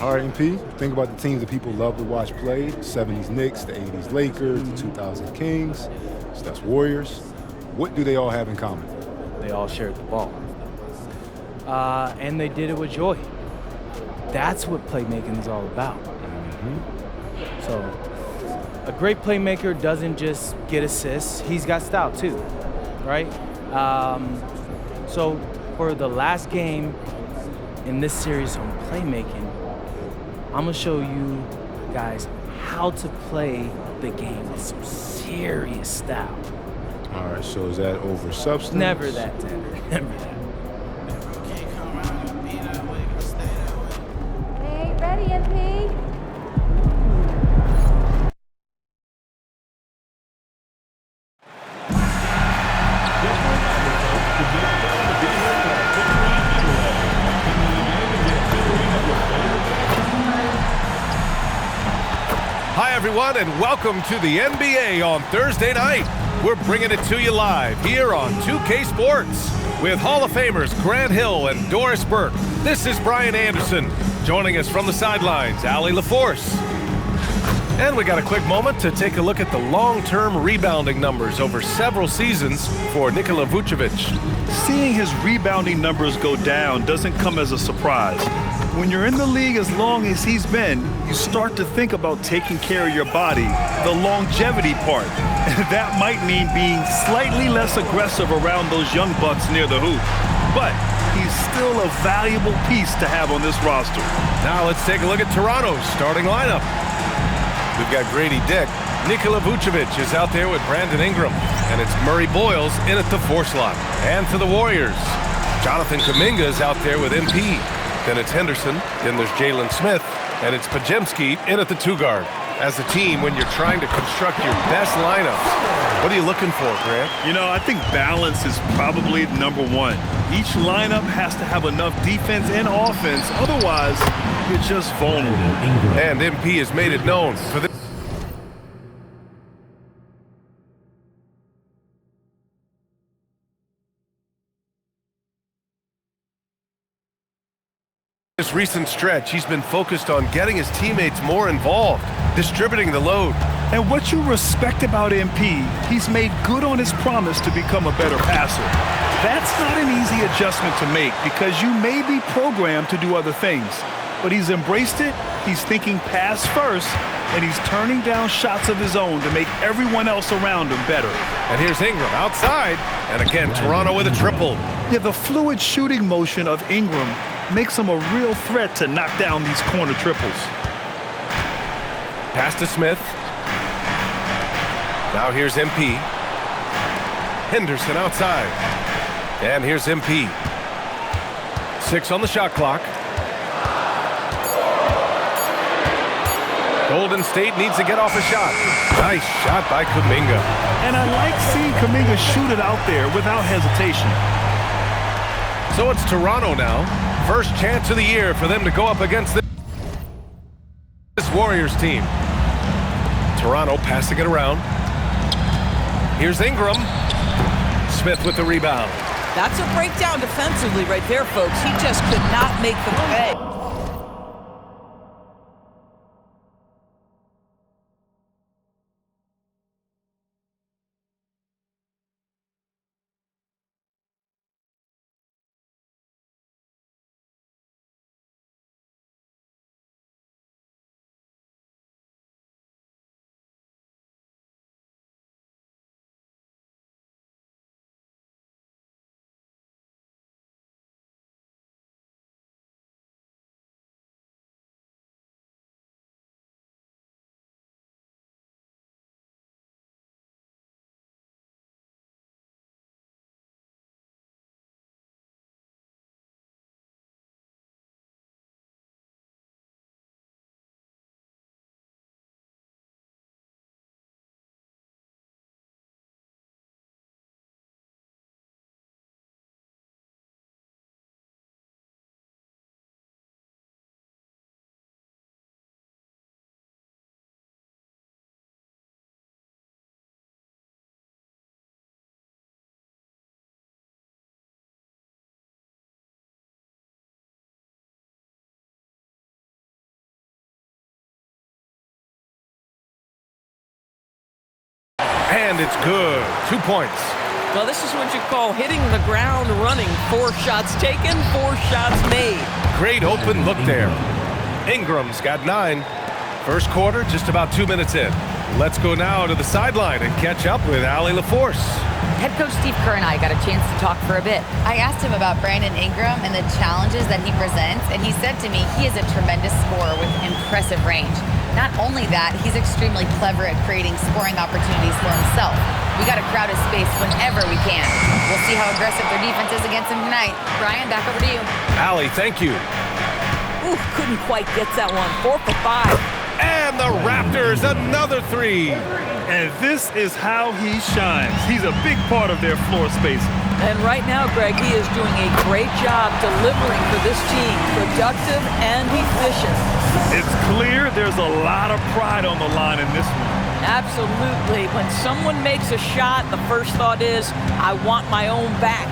All right, MP, think about the teams that people love to watch play: 70s Knicks, the 80s Lakers, the 2000 Kings. So that's Warriors. What do they all have in common? They all shared the ball. And they did it with joy. That's what playmaking is all about. So a great playmaker doesn't just get assists, he's got style too, right? So for the last game in this series on playmaking, I'm gonna show you guys how to play the game with some serious style. All right, so is that over substance? Never that tender, never that. Hey, ready, MP? Hi, everyone, and welcome to the NBA on Thursday night. We're bringing it to you live here on 2K Sports with Hall of Famers Grant Hill and Doris Burke. This is Brian Anderson. Joining us from the sidelines, Allie LaForce. And we got a quick moment to take a look at the long-term rebounding numbers over several seasons for Nikola Vucevic. Seeing his rebounding numbers go down doesn't come as a surprise. When you're in the league as long as he's been, you start to think about taking care of your body, the longevity part. That might mean being slightly less aggressive around those young bucks near the hoop. But he's still a valuable piece to have on this roster. Now let's take a look at Toronto's starting lineup. We've got Grady Dick. Nikola Vucevic is out there with Brandon Ingram. And it's Murray Boyles in at the 4 slot. And for the Warriors, Jonathan Kuminga is out there with MP. Then it's Henderson, then there's Jalen Smith, and it's Pajemski in at the 2 guard. As a team, when you're trying to construct your best lineups, what are you looking for, Grant? You know, I think balance is probably number one. Each lineup has to have enough defense and offense, otherwise you're just vulnerable. And MP has made it known for this recent stretch, he's been focused on getting his teammates more involved, distributing the load. And what you respect about MP, he's made good on his promise to become a better passer. That's not an easy adjustment to make because you may be programmed to do other things. But he's embraced it, he's thinking pass first, and he's turning down shots of his own to make everyone else around him better. And here's Ingram outside, and again, Toronto with a triple. Yeah, the fluid shooting motion of Ingram makes him a real threat to knock down these corner triples. Pass to Smith. Now here's MP. Henderson outside. And here's MP. 6 on the shot clock. Golden State needs to get off a shot. Nice shot by Kuminga. And I like seeing Kuminga shoot it out there without hesitation. So it's Toronto now. First chance of the year for them to go up against this Warriors team. Toronto passing it around. Here's Ingram. Smith with the rebound. That's a breakdown defensively right there, folks. He just could not make the pay. And it's good. 2 points. Well, this is what you call hitting the ground running. 4 shots taken, 4 shots made. Great open look there. Ingram's got 9. First quarter, just about 2 minutes in. Let's go now to the sideline and catch up with Allie LaForce. Head coach Steve Kerr and I got a chance to talk for a bit. I asked him about Brandon Ingram and the challenges that he presents, and he said to me he is a tremendous scorer with impressive range. Not only that, he's extremely clever at creating scoring opportunities for himself. We got to crowd his space whenever we can. We'll see how aggressive their defense is against him tonight. Brian, back over to you. Allie, thank you. Ooh, couldn't quite get that one. 4 for 5. And the Raptors, another 3. And this is how he shines. He's a big part of their floor space. And right now, Greg, he is doing a great job delivering for this team. Productive and efficient. It's clear there's a lot of pride on the line in this one. Absolutely. When someone makes a shot, the first thought is, I want my own back.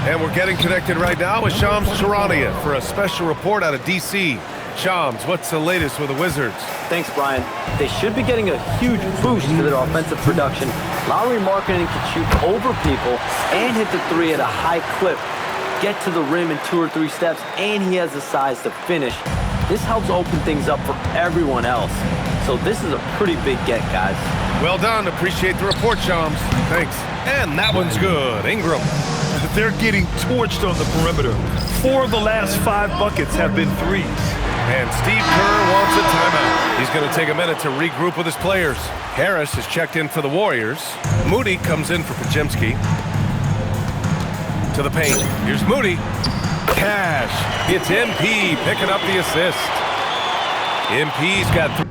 And we're getting connected right now with Shams Charania for a special report out of D.C. Shams, what's the latest with the Wizards? Thanks, Brian. They should be getting a huge boost to their offensive production. Lauri Markkanen can shoot over people and hit the 3 at a high clip, get to the rim in 2 or 3 steps, and he has the size to finish. This helps open things up for everyone else. So this is a pretty big get, guys. Well done. Appreciate the report, Shams. Thanks. And that one's good. Ingram. They're getting torched on the perimeter. 4 of the last 5 buckets have been 3s. And Steve Kerr wants a timeout. He's going to take a minute to regroup with his players. Harris has checked in for the Warriors. Moody comes in for Pajemski. To the paint. Here's Moody. Cash. It's MP picking up the assist. MP's got 3.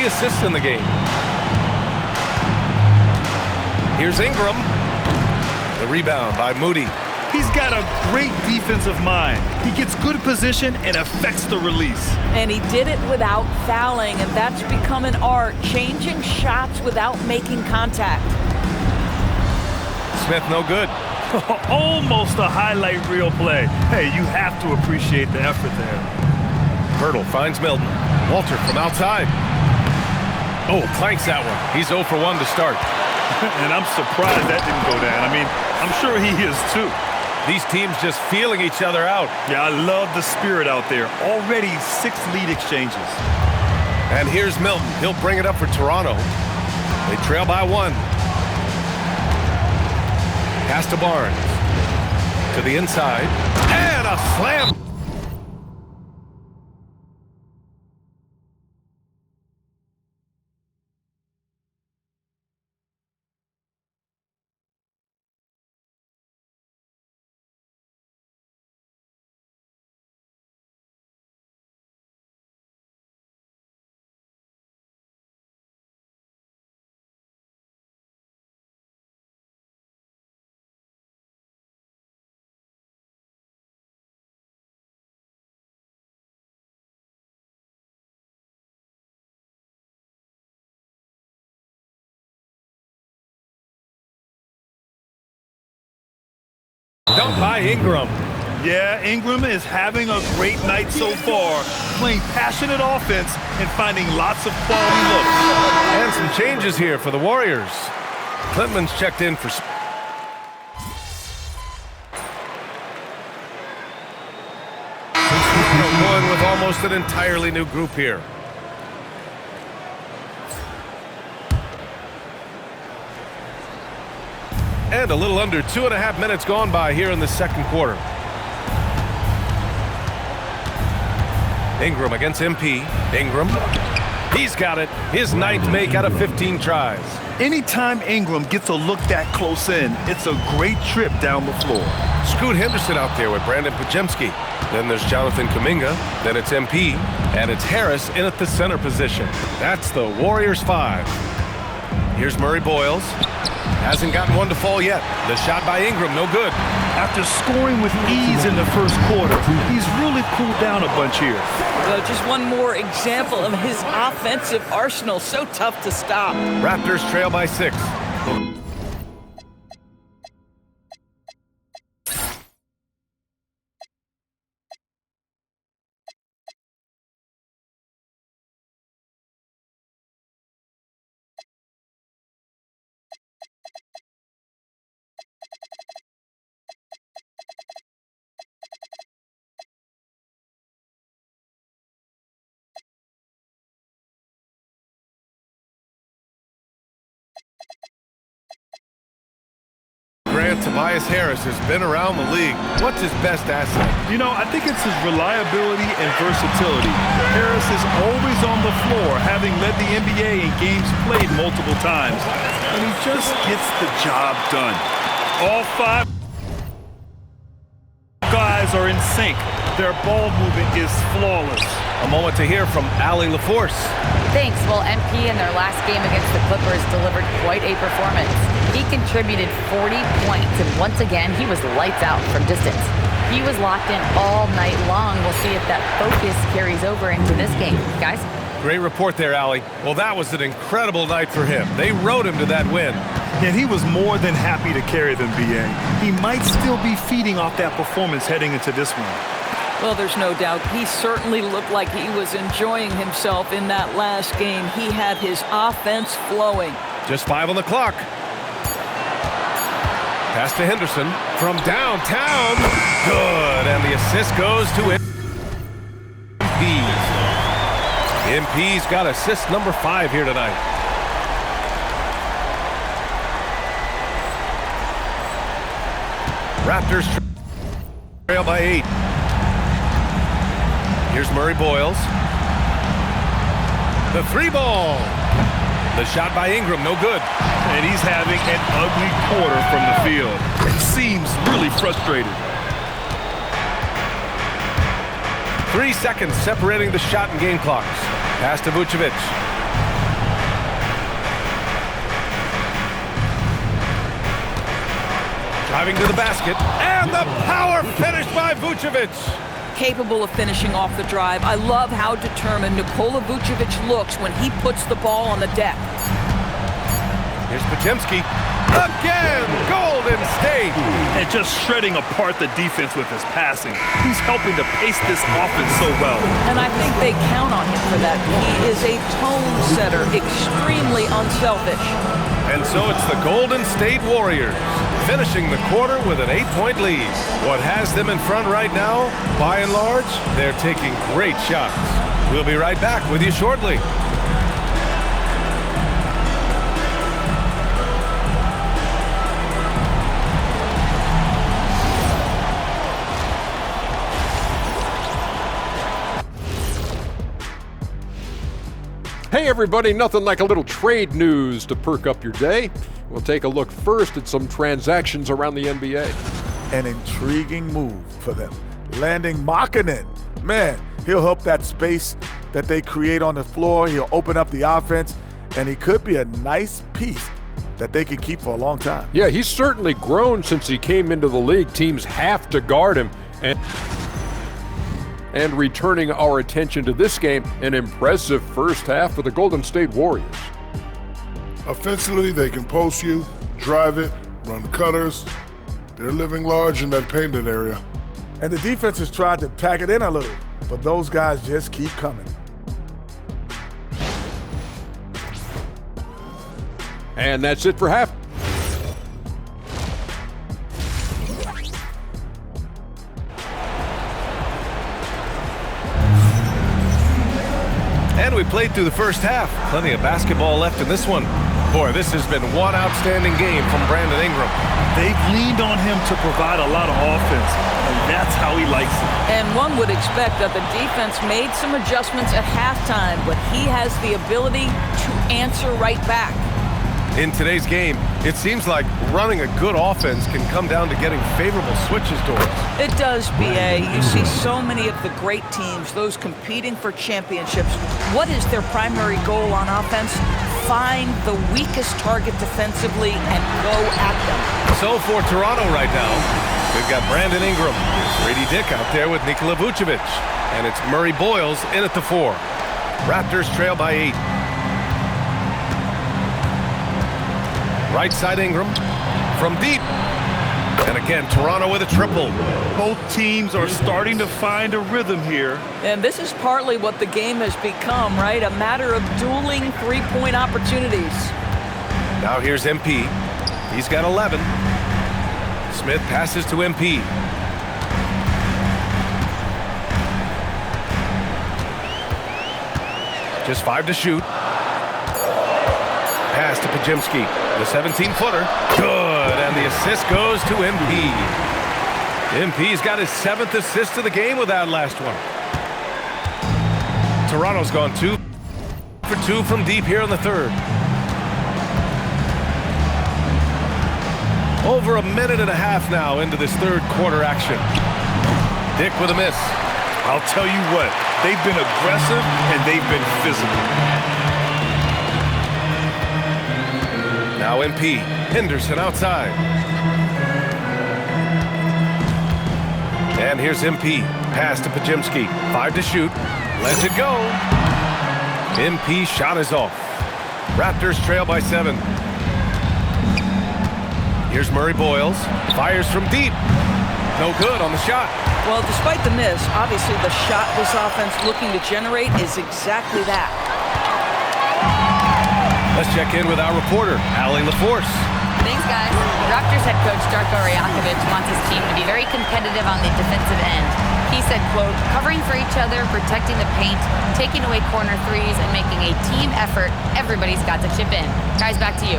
Assists in the game. Here's Ingram. The rebound by Moody. He's got a great defensive mind. He gets good position and affects the release. And he did it without fouling, and that's become an art, changing shots without making contact. Smith no good. Almost a highlight reel play. Hey, you have to appreciate the effort there. Hurdle finds Milton. Walter from outside. Oh, clanks that one. He's 0 for 1 to start. And I'm surprised that didn't go down. I mean, I'm sure he is too. These teams just feeling each other out. Yeah, I love the spirit out there. Already 6 lead exchanges. And here's Milton. He'll bring it up for Toronto. They trail by 1. Pass to Barnes. To the inside. And a slam. Dumped by Ingram. Yeah, Ingram is having a great night so far, playing passionate offense and finding lots of quality looks. And some changes here for the Warriors. Clintman's checked in for... Going with almost an entirely new group here. And a little under 2.5 minutes gone by here in the second quarter. Ingram against MP. Ingram. He's got it. His 9th make out of 15 tries. Anytime Ingram gets a look that close in, it's a great trip down the floor. Scoot Henderson out there with Brandon Pajemski. Then there's Jonathan Kuminga. Then it's MP. And it's Harris in at the center position. That's the Warriors 5. Here's Murray Boyles. Hasn't gotten one to fall yet. The shot by Ingram, no good. After scoring with ease in the first quarter, he's really cooled down a bunch here. Just one more example of his offensive arsenal. So tough to stop. Raptors trail by 6. Tobias Harris has been around the league. What's his best asset? You know, I think it's his reliability and versatility. Harris is always on the floor, having led the NBA in games played multiple times. And he just gets the job done. All 5 guys are in sync. Their ball movement is flawless. A moment to hear from Allie LaForce. Thanks. Well, MP in their last game against the Clippers delivered quite a performance. He contributed 40 points, and once again, he was lights out from distance. He was locked in all night long. We'll see if that focus carries over into this game. Guys? Great report there, Allie. Well, that was an incredible night for him. They rode him to that win. And he was more than happy to carry them, B.A. He might still be feeding off that performance heading into this one. Well, there's no doubt. He certainly looked like he was enjoying himself in that last game. He had his offense flowing. Just 5 on the clock. Pass to Henderson from downtown. Good, and the assist goes to MP. MP's got assist number 5 here tonight. Raptors trail by 8. Here's Murray Boyles. The 3 ball. The shot by Ingram, no good. And he's having an ugly quarter from the field. It seems really frustrated. 3 seconds separating the shot and game clocks. Pass to Vucevic. Driving to the basket. And the power finish by Vucevic. Capable of finishing off the drive. I love how determined Nikola Vucevic looks when he puts the ball on the deck. Here's Pajemski. Again, Golden State. And just shredding apart the defense with his passing. He's helping to pace this offense so well. And I think they count on him for that. He is a tone setter, extremely unselfish. And so it's the Golden State Warriors finishing the quarter with an 8-point lead. What has them in front right now, by and large, they're taking great shots. We'll be right back with you shortly. Hey everybody, nothing like a little trade news to perk up your day. We'll take a look first at some transactions around the NBA. An intriguing move for them. Landing Markkanen. Man, he'll help that space that they create on the floor. He'll open up the offense, and he could be a nice piece that they can keep for a long time. Yeah, he's certainly grown since he came into the league. Teams have to guard him. And returning our attention to this game, an impressive first half for the Golden State Warriors. Offensively, they can post you, drive it, run cutters. They're living large in that painted area. And the defense has tried to pack it in a little, but those guys just keep coming. And that's it for half. And we played through the first half. Plenty of basketball left in this one. Boy, this has been one outstanding game from Brandon Ingram. They've leaned on him to provide a lot of offense, and that's how he likes it. And one would expect that the defense made some adjustments at halftime, but he has the ability to answer right back. In today's game, it seems like running a good offense can come down to getting favorable switches doors. It does, B.A. You see so many of the great teams, those competing for championships. What is their primary goal on offense? Find the weakest target defensively and go at them. So for Toronto right now, we've got Brandon Ingram, Grady Dick out there with Nikola Vucevic, and it's Murray Boyles in at the 4. Raptors trail by 8. Right side Ingram from deep. And again, Toronto with a triple. Both teams are starting to find a rhythm here. And this is partly what the game has become, right? A matter of dueling three-point opportunities. Now here's MP. He's got 11. Smith passes to MP. Just 5 to shoot. Pass to Pajimski. The 17-footer. Good. And the assist goes to MP. MP's got his 7th assist of the game with that last one. Toronto's gone 2 for 2 from deep here in the 3rd. Over a minute and a half now into this 3rd quarter action. Dick with a miss. I'll tell you what, they've been aggressive and they've been physical. Now MP. Henderson outside. And here's MP. Pass to Pajimski. 5 to shoot. Lets it go. MP shot is off. Raptors trail by 7. Here's Murray Boyles. Fires from deep. No good on the shot. Well, despite the miss, obviously the shot this offense looking to generate is exactly that. Let's check in with our reporter, Allie LaForce. Thanks, guys. Raptors head coach Darko Rajakovic wants his team to be very competitive on the defensive end. He said, quote, covering for each other, protecting the paint, taking away corner threes, and making a team effort. Everybody's got to chip in. Guys, back to you.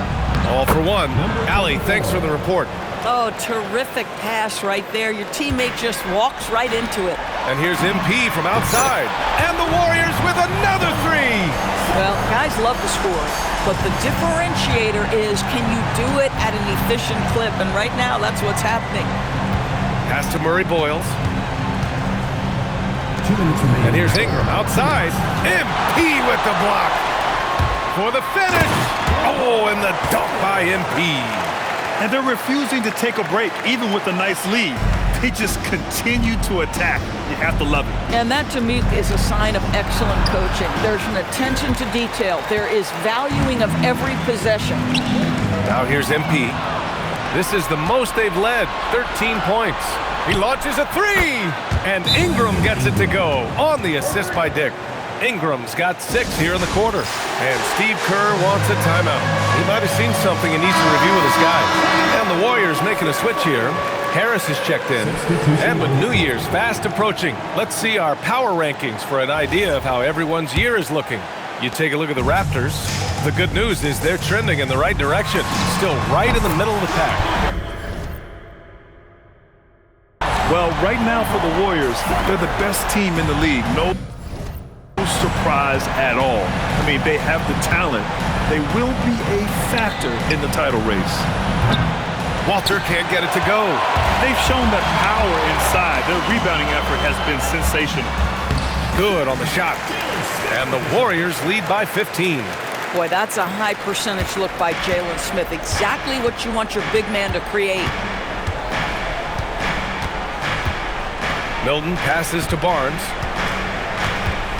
All for one. Allie, thanks for the report. Oh, terrific pass right there. Your teammate just walks right into it. And here's MP from outside. And the Warriors with another 3. Well, guys love to score, but the differentiator is, can you do it at an efficient clip? And right now, that's what's happening. Pass to Murray Boyles. And here's Ingram outside. MP with the block. For the finish. Oh, and the dunk by MP. And they're refusing to take a break, even with a nice lead. They just continue to attack. You have to love it. And that, to me, is a sign of excellent coaching. There's an attention to detail. There is valuing of every possession. Now here's MP. This is the most they've led, 13 points. He launches a 3, and Ingram gets it to go on the assist by Dick. Ingram's got 6 here in the quarter. And Steve Kerr wants a timeout. He might have seen something and needs to review with his guys. And the Warriors making a switch here. Harris is checked in. And with New Year's fast approaching, let's see our power rankings for an idea of how everyone's year is looking. You take a look at the Raptors. The good news is they're trending in the right direction. Still right in the middle of the pack. Well, right now for the Warriors, they're the best team in the league. No surprise at all. I mean, they have the talent. They will be a factor in the title race. Walter can't get it to go. They've shown that power inside. Their rebounding effort has been sensational. Good on the shot. And the Warriors lead by 15. Boy, that's a high percentage look by Jalen Smith. Exactly what you want your big man to create. Milton passes to Barnes.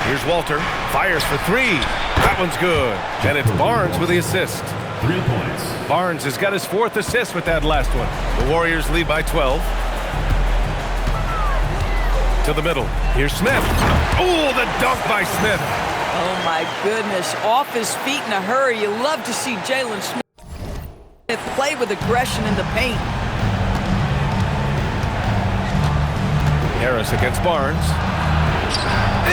Here's Walter. Fires for 3. That one's good. And it's Barnes with the assist. 3 points. Barnes has got his 4th assist with that last one. The Warriors lead by 12. To the middle. Here's Smith. Oh, the dunk by Smith. Oh, my goodness. Off his feet in a hurry. You love to see Jalen Smith play with aggression in the paint. Harris against Barnes.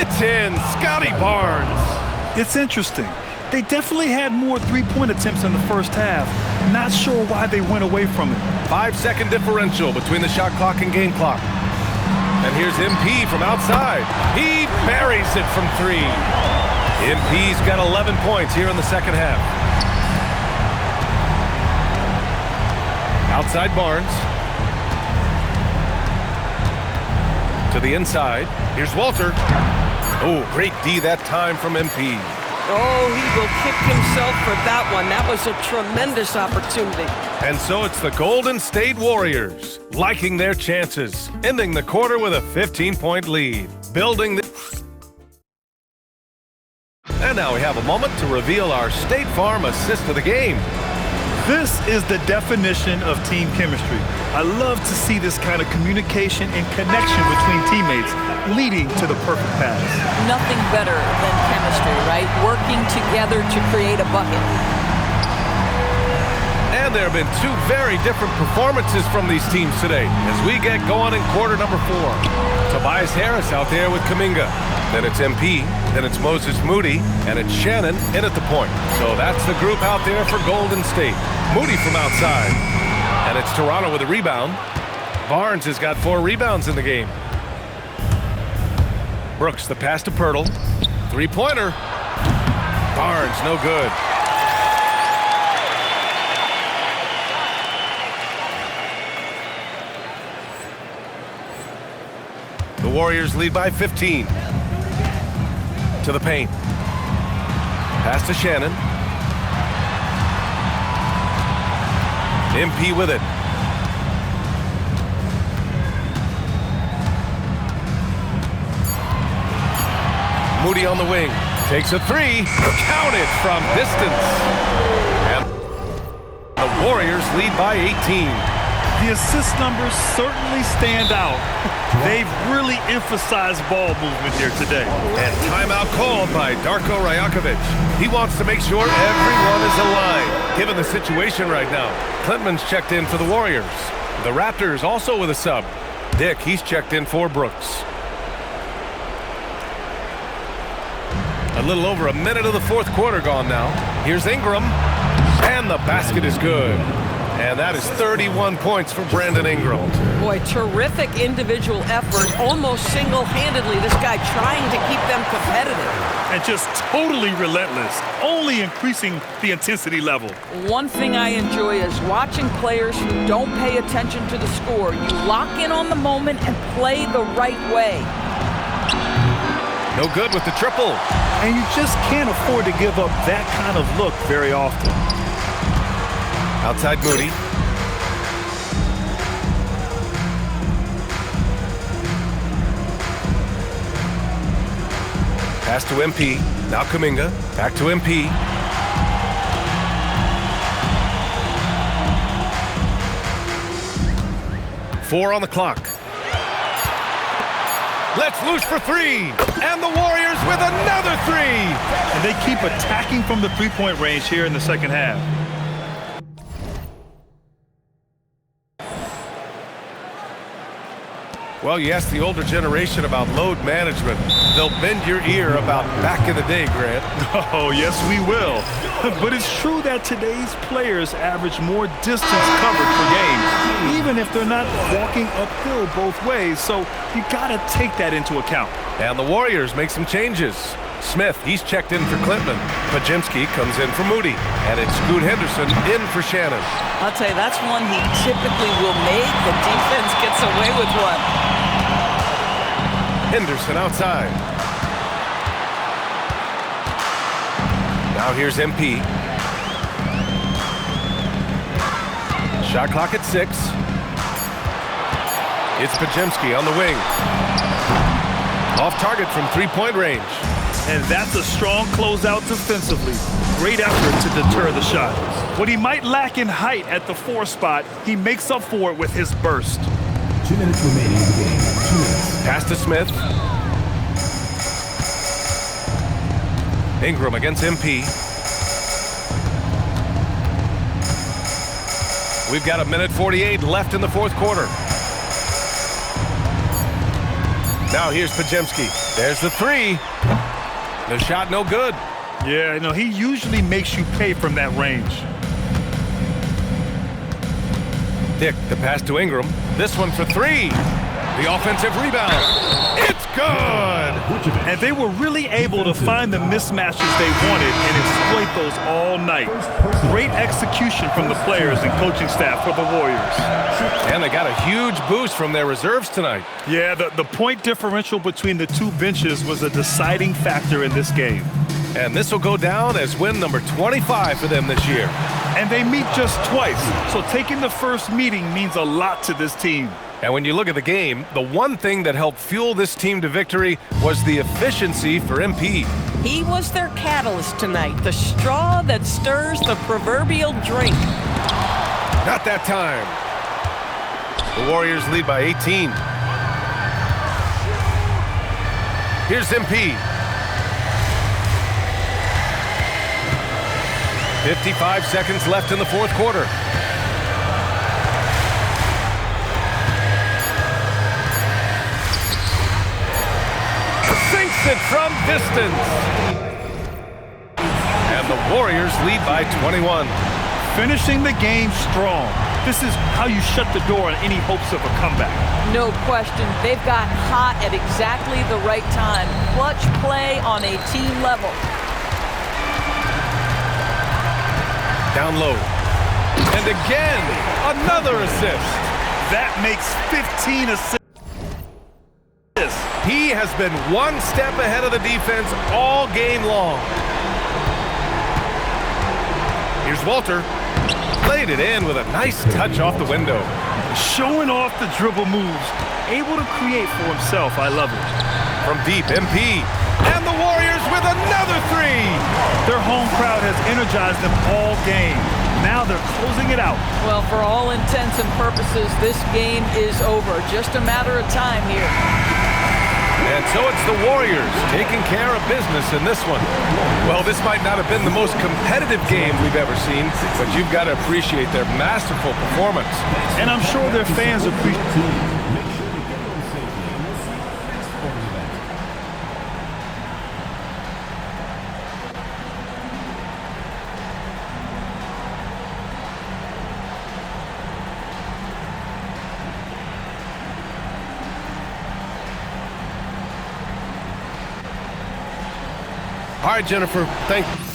It's in. Scotty Barnes. It's interesting. They definitely had more three-point attempts in the first half. Not sure why they went away from it. 5-second differential between the shot clock and game clock. And here's MP from outside. He buries it from 3. MP's got 11 points here in the second half. Outside Barnes. To the inside. Here's Walter. Oh, great D that time from MP. Oh, he will kick himself for that one. That was a tremendous opportunity. And so it's the Golden State Warriors liking their chances, ending the quarter with a 15-point lead, building the... And now we have a moment to reveal our State Farm assist of the game. This is the definition of team chemistry. I love to see this kind of communication and connection between teammates, leading to the perfect pass. Nothing better than chemistry, right? Working together to create a bucket. And there have been 2 very different performances from these teams today as we get going in quarter number 4. Tobias Harris out there with Kuminga. Then it's MP, then it's Moses Moody, and it's Shannon in at the point. So that's the group out there for Golden State. Moody from outside. And it's Toronto with a rebound. Barnes has got 4 rebounds in the game. Brooks, the pass to Pirtle. 3-pointer. Barnes, no good. The Warriors lead by 15. To the paint. Pass to Shannon. MP with it. Moody on the wing. Takes a 3. Counted from distance. And the Warriors lead by 18. The assist numbers certainly stand out. They've really emphasized ball movement here today. And timeout called by Darko Rajakovic. He wants to make sure everyone is aligned, given the situation right now. Klintman's checked in for the Warriors. The Raptors also with a sub. Dick, he's checked in for Brooks. A little over a minute of the 4th quarter gone now. Here's Ingram. And the basket is good. And that is 31 points for Brandon Ingram. Boy, terrific individual effort, almost single-handedly. This guy trying to keep them competitive. And just totally relentless, only increasing the intensity level. One thing I enjoy is watching players who don't pay attention to the score. You lock in on the moment and play the right way. No good with the triple. And you just can't afford to give up that kind of look very often. Outside Moody. Pass to MP. Now Kuminga. Back to MP. Four on the clock. Let's loose for three. And the Warriors with another three. And they keep attacking from the three-point range here in the second half. Well, you ask the older generation about load management. They'll bend your ear about back in the day, Grant. Oh, yes, we will. But it's true that today's players average more distance covered per game, even if they're not walking uphill both ways. So you got to take that into account. And the Warriors make some changes. Smith, he's checked in for Clinton. Pajemski comes in for Moody. And it's Scoot Henderson in for Shannon. I'll tell you, that's one he typically will make. The defense gets away with one. Henderson outside. Now here's MP. Shot clock at 6. It's Pajemski on the wing. Off target from three-point range. And that's a strong closeout defensively. Great effort to deter the shot. What he might lack in height at the 4 spot, he makes up for it with his burst. 2 minutes remaining in the game. 2 minutes. Pass to Smith. Ingram against MP. We've got 1:48 left in the fourth quarter. Now here's Pajemski. There's the three. The shot no good. Yeah, no, he usually makes you pay from that range. Dick, the pass to Ingram. This one for three. The offensive rebound. It's good! And they were really able to find the mismatches they wanted and exploit those all night. Great execution from the players and coaching staff for the Warriors. And they got a huge boost from their reserves tonight. Yeah, the point differential between the two benches was a deciding factor in this game. And this will go down as win number 25 for them this year. And they meet just twice, so taking the first meeting means a lot to this team. And when you look at the game, the one thing that helped fuel this team to victory was the efficiency for MP. He was their catalyst tonight, the straw that stirs the proverbial drink. Not that time. The Warriors lead by 18. Here's MP. 55 seconds left in the fourth quarter. Sinks it from distance. And the Warriors lead by 21. Finishing the game strong. This is how you shut the door on any hopes of a comeback. No question. They've got hot at exactly the right time. Clutch play on a team level. Down low. And again, another assist. That makes 15 assists. He has been one step ahead of the defense all game long. Here's Walter. Played it in with a nice touch off the window. Showing off the dribble moves. Able to create for himself. I love it. From deep, MP. And the Warriors with another three. Their home crowd has energized them all game. Now they're closing it out. Well, for all intents and purposes, this game is over. Just a matter of time here. And so it's the Warriors taking care of business in this one. Well, this might not have been the most competitive game we've ever seen, but you've got to appreciate their masterful performance. And I'm sure their fans appreciate. All right, Jennifer, thank you.